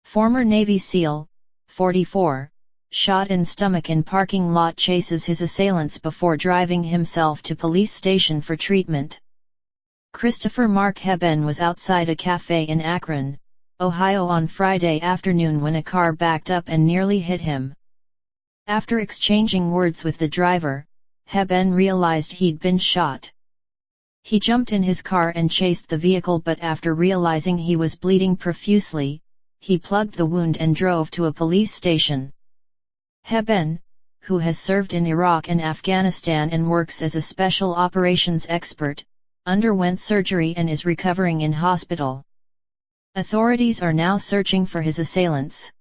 Former Navy SEAL, 44, shot in stomach in parking lot chases his assailants before driving himself to police station for treatment. Christopher Mark Heben was outside a cafe in Akron, Ohio on Friday afternoon when a car backed up and nearly hit him. After exchanging words with the driver, Heben realized he'd been shot. He jumped in his car and chased the vehicle, but after realizing he was bleeding profusely, he plugged the wound and drove to a police station. Heben, who has served in Iraq and Afghanistan and works as a special operations expert, underwent surgery and is recovering in hospital. Authorities are now searching for his assailants.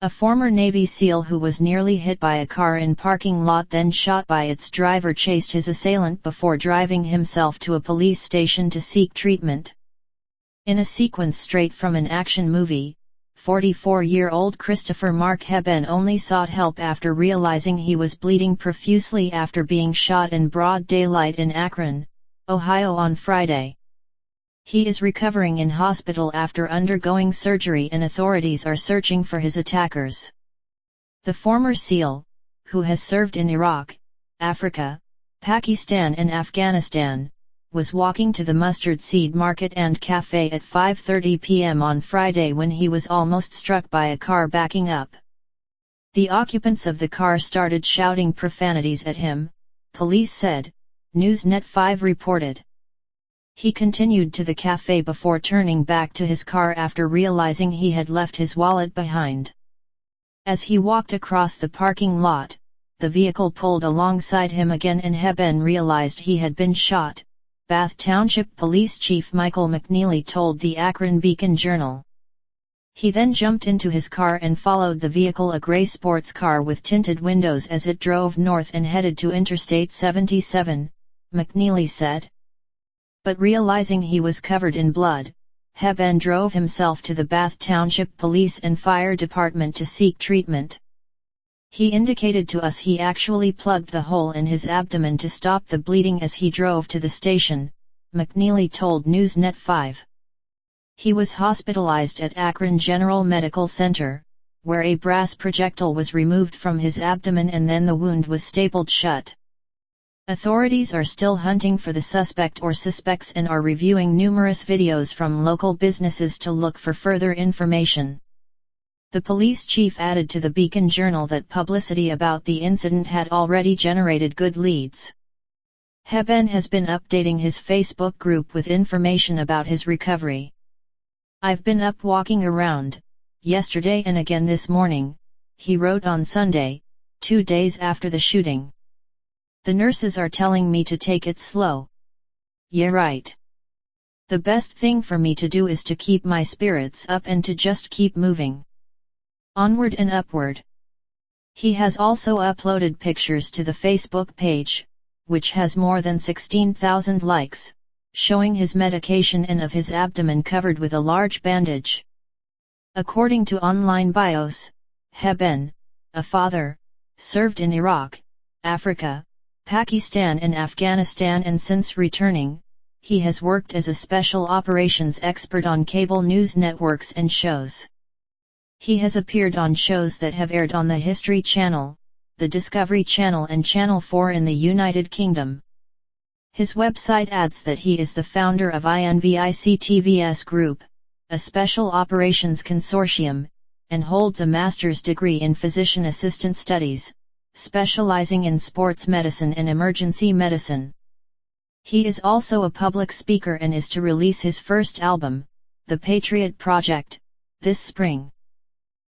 A former Navy SEAL who was nearly hit by a car in parking lot then shot by its driver chased his assailant before driving himself to a police station to seek treatment. In a sequence straight from an action movie, 44-year-old Christopher Mark Heben only sought help after realizing he was bleeding profusely after being shot in broad daylight in Akron, Ohio on Friday. He is recovering in hospital after undergoing surgery and authorities are searching for his attackers. The former SEAL, who has served in Iraq, Africa, Pakistan and Afghanistan, was walking to the Mustard Seed Market and Cafe at 5:30 p.m. on Friday when he was almost struck by a car backing up. The occupants of the car started shouting profanities at him, police said, Newsnet 5 reported. He continued to the cafe before turning back to his car after realizing he had left his wallet behind. As he walked across the parking lot, the vehicle pulled alongside him again and Heben realized he had been shot, Bath Township Police Chief Michael McNeely told the Akron Beacon-Journal. He then jumped into his car and followed the vehicle, a gray sports car with tinted windows, as it drove north and headed to Interstate 77, McNeely said. But realizing he was covered in blood, Heben drove himself to the Bath Township Police and Fire Department to seek treatment. He indicated to us he actually plugged the hole in his abdomen to stop the bleeding as he drove to the station, McNeely told Newsnet 5. He was hospitalized at Akron General Medical Center, where a brass projectile was removed from his abdomen and then the wound was stapled shut. Authorities are still hunting for the suspect or suspects and are reviewing numerous videos from local businesses to look for further information. The police chief added to the Beacon-Journal that publicity about the incident had already generated good leads. Heben has been updating his Facebook group with information about his recovery. I've been up walking around, yesterday and again this morning, he wrote on Sunday, 2 days after the shooting. The nurses are telling me to take it slow. Yeah, right. The best thing for me to do is to keep my spirits up and to just keep moving. Onward and upward. He has also uploaded pictures to the Facebook page, which has more than 16,000 likes, showing his medication and of his abdomen covered with a large bandage. According to online bios, Heben, a father, served in Iraq, Africa, Pakistan and Afghanistan, and since returning, he has worked as a special operations expert on cable news networks and shows. He has appeared on shows that have aired on the History Channel, the Discovery Channel and Channel 4 in the United Kingdom. His website adds that he is the founder of INVICTVS Group, a special operations consortium, and holds a master's degree in physician assistant studies, specializing in sports medicine and emergency medicine. He is also a public speaker and is to release his first album, The Patriot Project, this spring.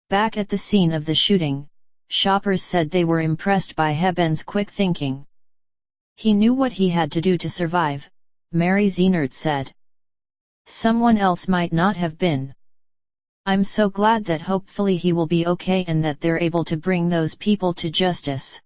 Back at the scene of the shooting, shoppers said they were impressed by Heben's quick thinking. He knew what he had to do to survive, Mary Zeenert said. Someone else might not have been. I'm so glad that hopefully he will be okay and that they're able to bring those people to justice.